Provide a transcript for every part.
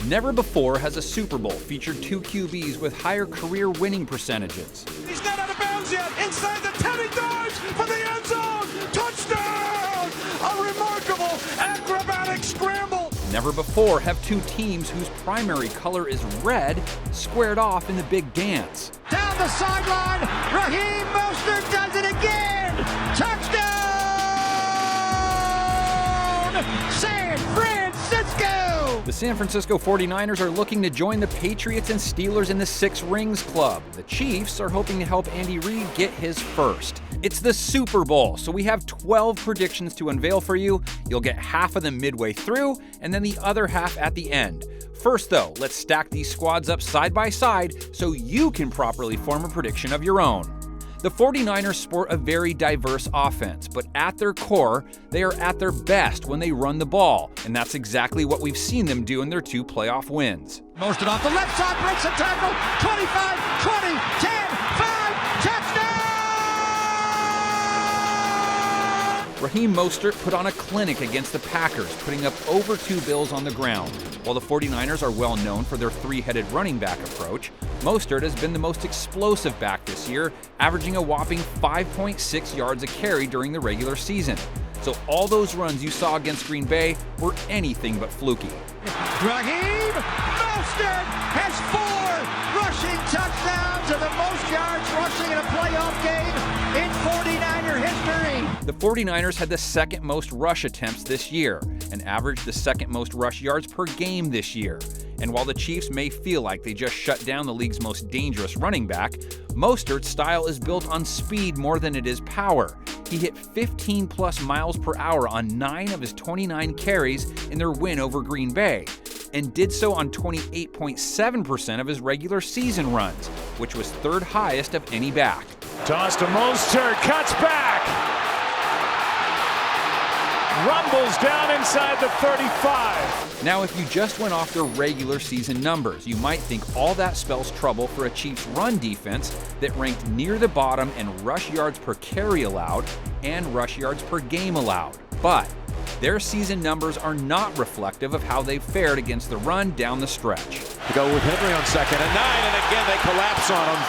Never before has a Super Bowl featured two QBs with higher career winning percentages. He's not out of bounds yet. Inside the 10, he dives for the end zone. Touchdown! A remarkable acrobatic scramble. Never before have two teams whose primary color is red squared off in the big dance. Down the sideline, Raheem Mostert does it again. Touchdown! San Francisco! The San Francisco 49ers are looking to join the Patriots and Steelers in the Six Rings Club. The Chiefs are hoping to help Andy Reid get his first. It's the Super Bowl, so we have 12 predictions to unveil for you. You'll get half of them midway through, and then the other half at the end. First though, let's stack these squads up side by side so you can properly form a prediction of your own. The 49ers sport a very diverse offense, but at their core, they are at their best when they run the ball, and that's exactly what we've seen them do in their two playoff wins. Mostert off the left side, breaks a tackle, 25, 20, 10, 5, touchdown! Raheem Mostert put on a clinic against the Packers, putting up over 2 bills on the ground. While the 49ers are well known for their three-headed running back approach, Mostert has been the most explosive back this year, averaging a whopping 5.6 yards a carry during the regular season. So all those runs you saw against Green Bay were anything but fluky. Raheem Mostert has 4 rushing touchdowns and the most yards rushing in a playoff game in 49er history. The 49ers had the second most rush attempts this year and averaged the second most rush yards per game this year. And while the Chiefs may feel like they just shut down the league's most dangerous running back, Mostert's style is built on speed more than it is power. He hit 15+ miles per hour on 9 of his 29 carries in their win over Green Bay, and did so on 28.7% of his regular season runs, which was third highest of any back. Toss to Mostert, cuts back. Rumbles down inside the 35. Now, if you just went off their regular season numbers, you might think all that spells trouble for a Chiefs run defense that ranked near the bottom in rush yards per carry allowed and rush yards per game allowed. But their season numbers are not reflective of how they've fared against the run down the stretch. To go with Henry on 2nd and 9, and again they collapse on him.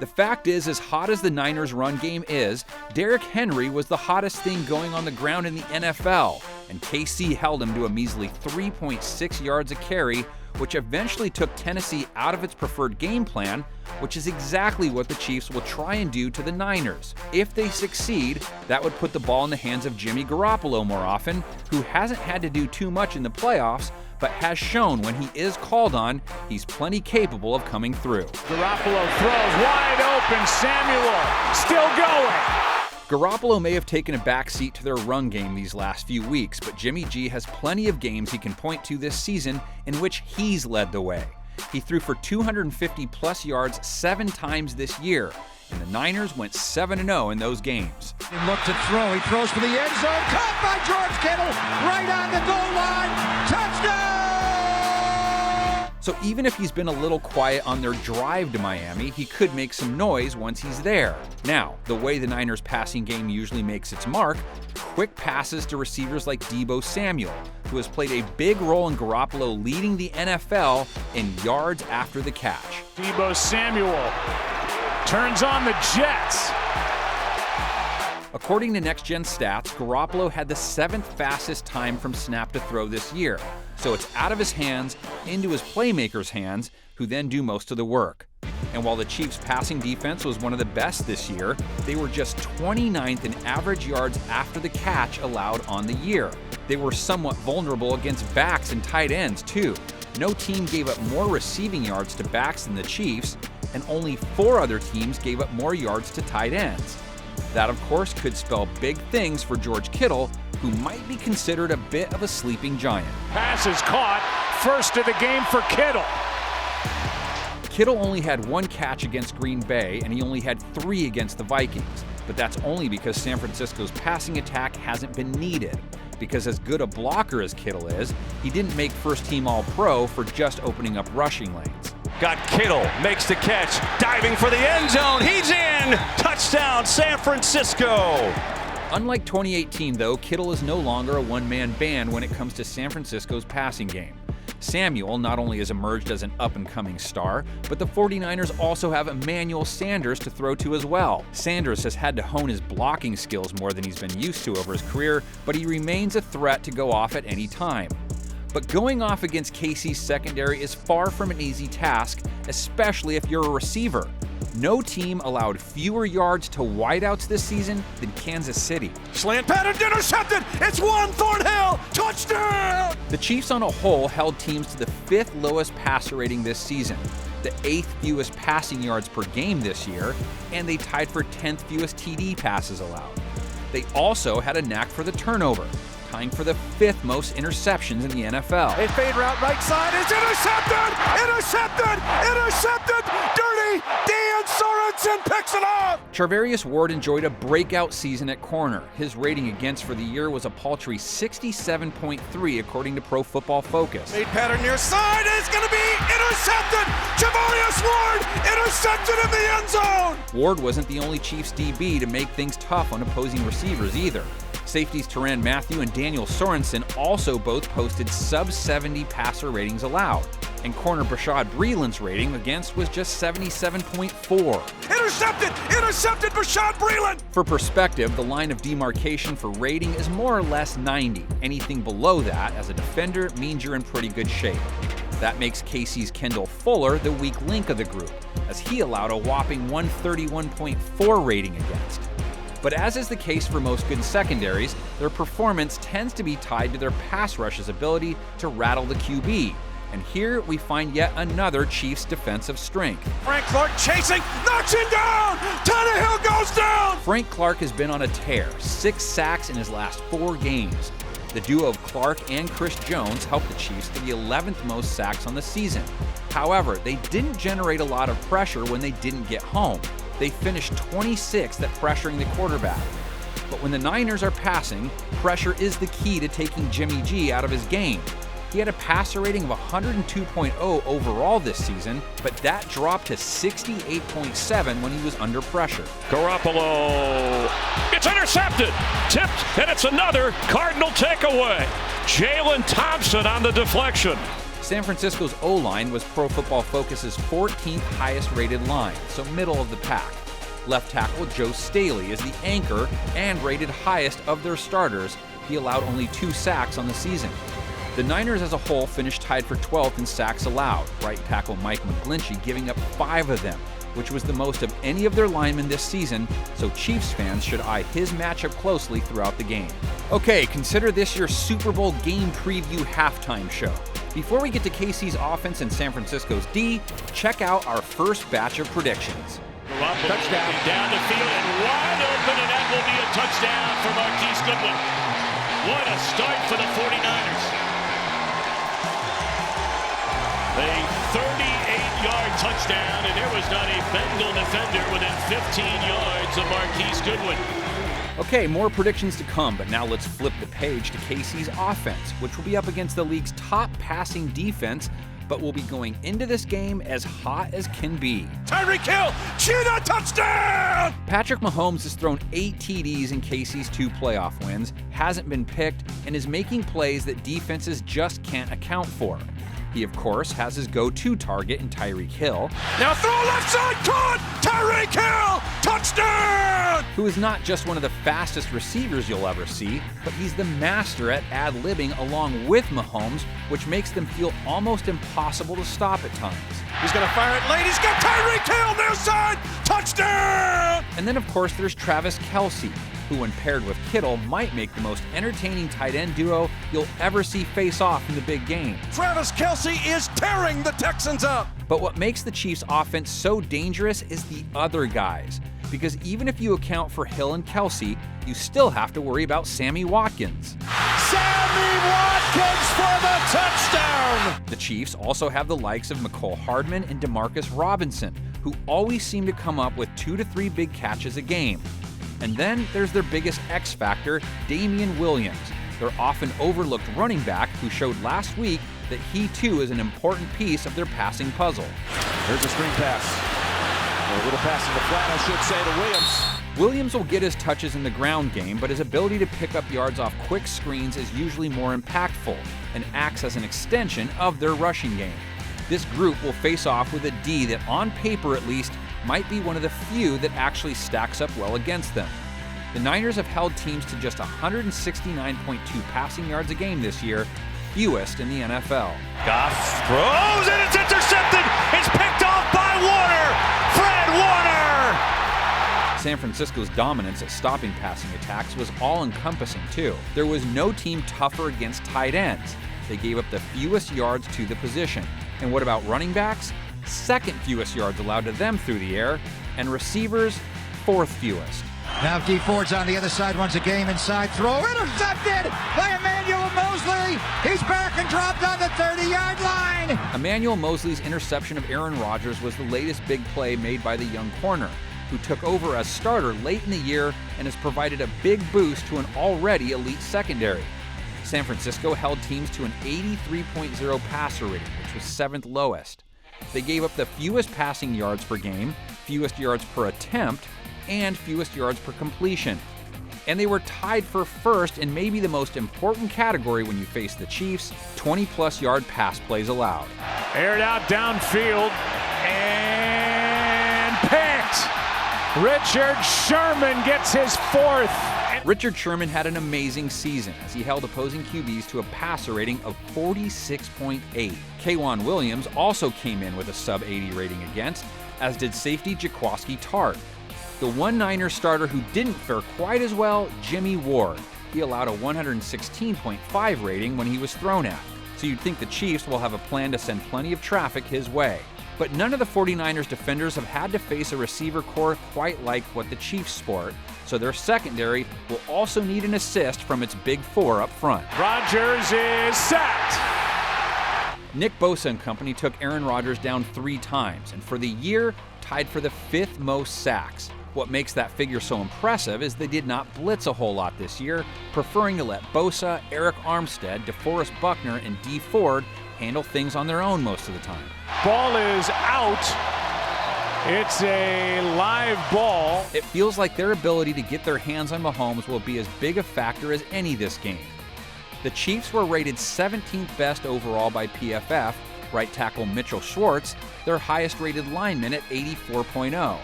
The fact is, as hot as the Niners' run game is, Derrick Henry was the hottest thing going on the ground in the NFL, and KC held him to a measly 3.6 yards a carry, which eventually took Tennessee out of its preferred game plan, which is exactly what the Chiefs will try and do to the Niners. If they succeed, that would put the ball in the hands of Jimmy Garoppolo more often, who hasn't had to do too much in the playoffs, but has shown when he is called on, he's plenty capable of coming through. Garoppolo throws wide open, Samuel still going. Garoppolo may have taken a backseat to their run game these last few weeks, but Jimmy G has plenty of games he can point to this season in which he's led the way. He threw for 250+ yards 7 times this year, and the Niners went 7-0 in those games. He looked to throw, he throws for the end zone, caught by George Kittle, right on the goal line, touchdown! So even if he's been a little quiet on their drive to Miami, he could make some noise once he's there. Now, the way the Niners passing game usually makes its mark, quick passes to receivers like Deebo Samuel, who has played a big role in Garoppolo leading the NFL in yards after the catch. Deebo Samuel turns on the Jets. According to Next Gen Stats, Garoppolo had the 7th fastest time from snap to throw this year, so it's out of his hands into his playmakers' hands, who then do most of the work. And while the Chiefs' passing defense was one of the best this year, they were just 29th in average yards after the catch allowed on the year. They were somewhat vulnerable against backs and tight ends, too. No team gave up more receiving yards to backs than the Chiefs, and only 4 other teams gave up more yards to tight ends. That, of course, could spell big things for George Kittle, who might be considered a bit of a sleeping giant. Pass is caught, first of the game for Kittle. Kittle only had 1 catch against Green Bay, and he only had 3 against the Vikings. But that's only because San Francisco's passing attack hasn't been needed. Because as good a blocker as Kittle is, he didn't make first-team All-Pro for just opening up rushing lanes. Got Kittle, makes the catch, diving for the end zone, he's in! Touchdown, San Francisco! Unlike 2018, though, Kittle is no longer a one-man band when it comes to San Francisco's passing game. Samuel not only has emerged as an up-and-coming star, but the 49ers also have Emmanuel Sanders to throw to as well. Sanders has had to hone his blocking skills more than he's been used to over his career, but he remains a threat to go off at any time. But going off against KC's secondary is far from an easy task, especially if you're a receiver. No team allowed fewer yards to wideouts this season than Kansas City. Slant pattern intercepted. It's one. Thornhill. Touchdown. The Chiefs on a whole held teams to the 5th lowest passer rating this season, the 8th fewest passing yards per game this year, and they tied for 10th fewest TD passes allowed. They also had a knack for the turnover, tying for the 5th most interceptions in the NFL. A fade route right side is intercepted! Intercepted! Intercepted! Dirty! Dan Sorensen picks it up! Charvarius Ward enjoyed a breakout season at corner. His rating against for the year was a paltry 67.3 according to Pro Football Focus. Fade pattern near side is going to be intercepted! Charvarius Ward intercepted in the end zone! Ward wasn't the only Chiefs DB to make things tough on opposing receivers either. Safeties Tyrann Mathieu and Daniel Sorensen also both posted sub-70 passer ratings allowed, and corner Bashaud Breeland's rating against was just 77.4. Intercepted! Intercepted Bashaud Breeland! For perspective, the line of demarcation for rating is more or less 90. Anything below that, as a defender, means you're in pretty good shape. That makes KC's Kendall Fuller the weak link of the group, as he allowed a whopping 131.4 rating against. But as is the case for most good secondaries, their performance tends to be tied to their pass rush's ability to rattle the QB. And here we find yet another Chiefs defensive strength. Frank Clark chasing, knocks him down! Tannehill goes down! Frank Clark has been on a tear, 6 sacks in his last 4 games. The duo of Clark and Chris Jones helped the Chiefs to the 11th most sacks on the season. However, they didn't generate a lot of pressure when they didn't get home. They finished 26th at pressuring the quarterback. But when the Niners are passing, pressure is the key to taking Jimmy G out of his game. He had a passer rating of 102.0 overall this season, but that dropped to 68.7 when he was under pressure. GAROPPOLO. It's intercepted. Tipped, and it's another Cardinal takeaway. Jalen Thompson on the deflection. San Francisco's O-line was Pro Football Focus's 14th highest rated line, so middle of the pack. Left tackle Joe Staley is the anchor and rated highest of their starters. He allowed only 2 sacks on the season. The Niners as a whole finished tied for 12th in sacks allowed, right tackle Mike McGlinchey giving up 5 of them, which was the most of any of their linemen this season, so Chiefs fans should eye his matchup closely throughout the game. Okay, consider this your Super Bowl game preview halftime show. Before we get to KC's offense and San Francisco's D, check out our first batch of predictions. Touchdown. Down the field and wide open, and that will be a touchdown for Marquise Goodwin. What a start for the 49ers. A 38-yard touchdown, and there was not a Bengal defender within 15 yards of Marquise Goodwin. Okay, more predictions to come, but now let's flip the page to KC's offense, which will be up against the league's top passing defense, but will be going into this game as hot as can be. TYREEK Hill, Cheetah touchdown! Patrick Mahomes has thrown 8 TDs in KC's 2 playoff wins, hasn't been picked, and is making plays that defenses just can't account for. He, of course, has his go-to target in TYREEK Hill. Now throw left side, caught! TYREEK Hill, touchdown! Who is not just one of the fastest receivers you'll ever see, but he's the master at ad-libbing along with Mahomes, which makes them feel almost impossible to stop at times. He's gonna fire it late, he's got TYREEK Hill, near side, touchdown! And then, of course, there's Travis Kelce, who when paired with Kittle might make the most entertaining tight end duo you'll ever see face off in the big game. Travis Kelce is tearing the Texans up! But what makes the Chiefs' offense so dangerous is the other guys, because even if you account for Hill and Kelce, you still have to worry about Sammy Watkins. Sammy Watkins for the touchdown! The Chiefs also have the likes of MECOLE Hardman and DeMarcus Robinson, who always seem to come up with 2 to 3 big catches a game. And then there's their biggest X factor, Damien Williams, their often overlooked running back who showed last week that he too is an important piece of their passing puzzle. There's a screen pass. A little pass in the flat, I should say, to Williams. Williams will get his touches in the ground game, but his ability to pick up yards off quick screens is usually more impactful. helpful and acts as an extension of their rushing game. This group will face off with a D that, on paper at least, might be one of the few that actually stacks up well against them. The Niners have held teams to just 169.2 passing yards a game this year, fewest in the NFL. Goff throws and it's intercepted. It's picked off by Warner. Fred Warner. San Francisco's dominance at stopping passing attacks was all-encompassing too. There was no team tougher against tight ends. They gave up the fewest yards to the position. And what about running backs? Second fewest yards allowed to them through the air, and receivers, fourth fewest. Now D.FORD's on the other side, runs a game inside throw, intercepted by Emmanuel Mosley. He's back and dropped on the 30-yard line. Emmanuel Mosley's interception of Aaron Rodgers was the latest big play made by the young corner, who took over as starter late in the year and has provided a big boost to an already elite secondary. San Francisco held teams to an 83.0 passer rating, which was 7th lowest. They gave up the fewest passing yards per game, fewest yards per attempt, and fewest yards per completion. And they were tied for first in maybe the most important category when you face the Chiefs, 20-plus yard pass plays allowed. Aired out downfield and picked. Richard Sherman gets his fourth. Richard Sherman had an amazing season as he held opposing QBs to a passer rating of 46.8. K'Wan Williams also came in with a sub-80 rating against, as did safety Jaquiski Tartt. The one Niners starter who didn't fare quite as well, Jimmy Ward. He allowed a 116.5 rating when he was thrown at. So you'd think the Chiefs will have a plan to send plenty of traffic his way. But none of the 49ers defenders have had to face a receiver core quite like what the Chiefs sport, so their secondary will also need an assist from its big four up front. Rodgers is sacked. N.BOSA and company took Aaron Rodgers down 3 times, and for the year, tied for the 5th most sacks. What makes that figure so impressive is they did not blitz a whole lot this year, preferring to let Bosa, A.ARMSTEAD, DeForest Buckner, and D.FORD handle things on their own most of the time. Ball is out. It's a live ball. It feels like their ability to get their hands on Mahomes will be as big a factor as any this game. The Chiefs were rated 17th best overall by PFF, right tackle Mitchell Schwartz, their highest rated lineman at 84.0.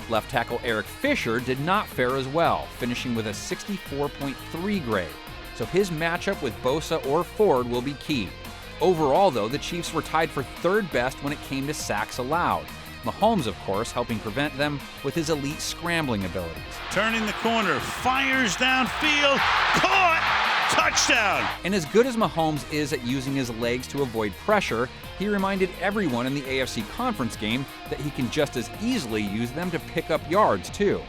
Left tackle Eric Fisher did not fare as well, finishing with a 64.3 grade, so his matchup with Bosa or Ford will be key. Overall, though, the Chiefs were tied for 3rd best when it came to sacks allowed. Mahomes, of course, helping prevent them with his elite scrambling abilities. Turning the corner, fires downfield, caught, touchdown! And as good as Mahomes is at using his legs to avoid pressure, he reminded everyone in the AFC conference game that he can just as easily use them to pick up yards, too.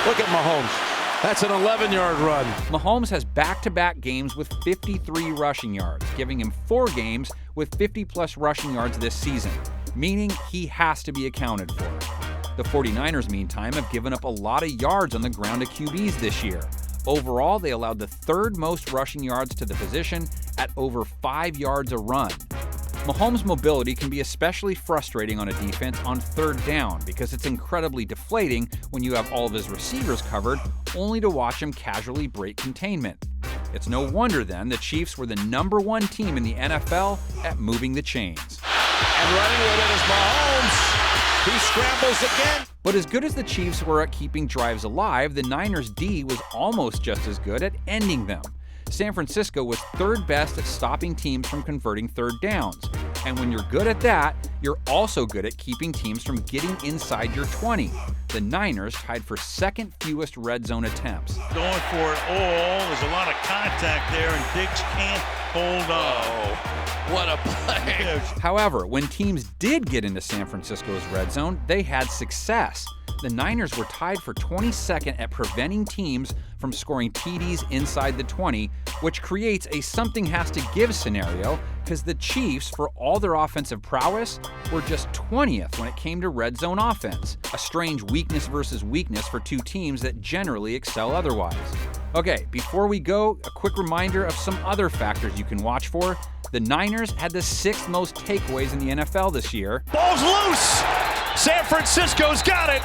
Look at Mahomes. That's an 11-yard run. Mahomes has back-to-back games with 53 rushing yards, giving him 4 games with 50-plus rushing yards this season, meaning he has to be accounted for. The 49ers, meantime, have given up a lot of yards on the ground to QBs this year. Overall, they allowed the 3rd most rushing yards to the position at over 5 yards a run. Mahomes' mobility can be especially frustrating on a defense on 3rd down because it's incredibly deflating when you have all of his receivers covered, only to watch him casually break containment. It's no wonder then the Chiefs were the #1 team in the NFL at moving the chains. And running with it is Mahomes. He scrambles again. But as good as the Chiefs were at keeping drives alive, the Niners' D was almost just as good at ending them. San Francisco was 3rd best at stopping teams from converting 3rd downs. And when you're good at that, you're also good at keeping teams from getting inside your 20. The Niners tied for 2nd fewest red zone attempts. Going for it all. There's a lot of contact there, and Diggs can't hold on. What a play. However, when teams did get into San Francisco's red zone, they had success. The Niners were tied for 22nd at preventing teams from scoring TDs inside the 20, which creates a something has to give scenario because the Chiefs, for all their offensive prowess, were just 20th when it came to red zone offense. A strange weakness versus weakness for 2 teams that generally excel otherwise. Okay, before we go, a quick reminder of some other factors you can watch for. The Niners had the 6th most takeaways in the NFL this year. Ball's loose. San Francisco's got it.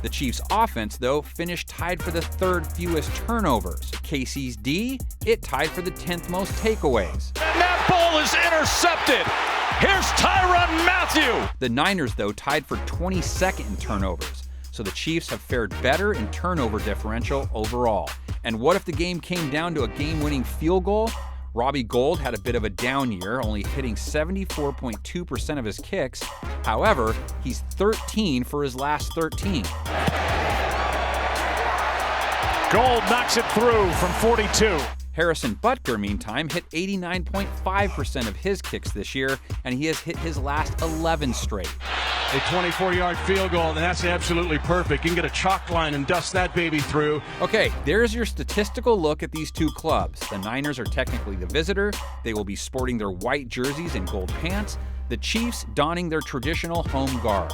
The Chiefs' offense, though, finished tied for the 3rd fewest turnovers. KC's D, it tied for the 10th most takeaways. And that ball is intercepted. Here's Tyrann Mathieu. The Niners, though, tied for 22nd in turnovers. So the Chiefs have fared better in turnover differential overall. And what if the game came down to a game-winning field goal? Robbie Gould had a bit of a down year, only hitting 74.2% of his kicks. However, he's 13 for his last 13. Gould knocks it through from 42. Harrison Butker, meantime, hit 89.5% of his kicks this year, and he has hit his last 11 straight. A 24-yard field goal, and that's absolutely perfect. You can get a chalk line and dust that baby through. Okay, there's your statistical look at these two clubs. The Niners are technically the visitor. They will be sporting their white jerseys and gold pants. The Chiefs donning their traditional home garb.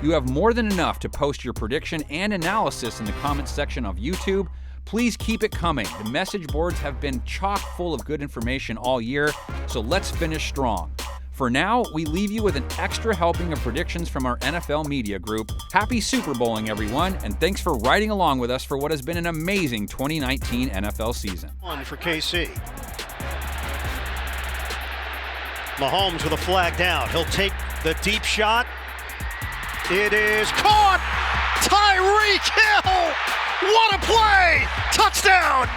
You have more than enough to post your prediction and analysis in the comments section of YouTube. Please keep it coming. The message boards have been chock full of good information all year, so let's finish strong. For now, we leave you with an extra helping of predictions from our NFL media group. Happy Super Bowling, everyone, and thanks for riding along with us for what has been an amazing 2019 NFL season. One for KC. Mahomes with a flag down. He'll take the deep shot. It is caught! Tyreek Hill! What a play! Touchdown!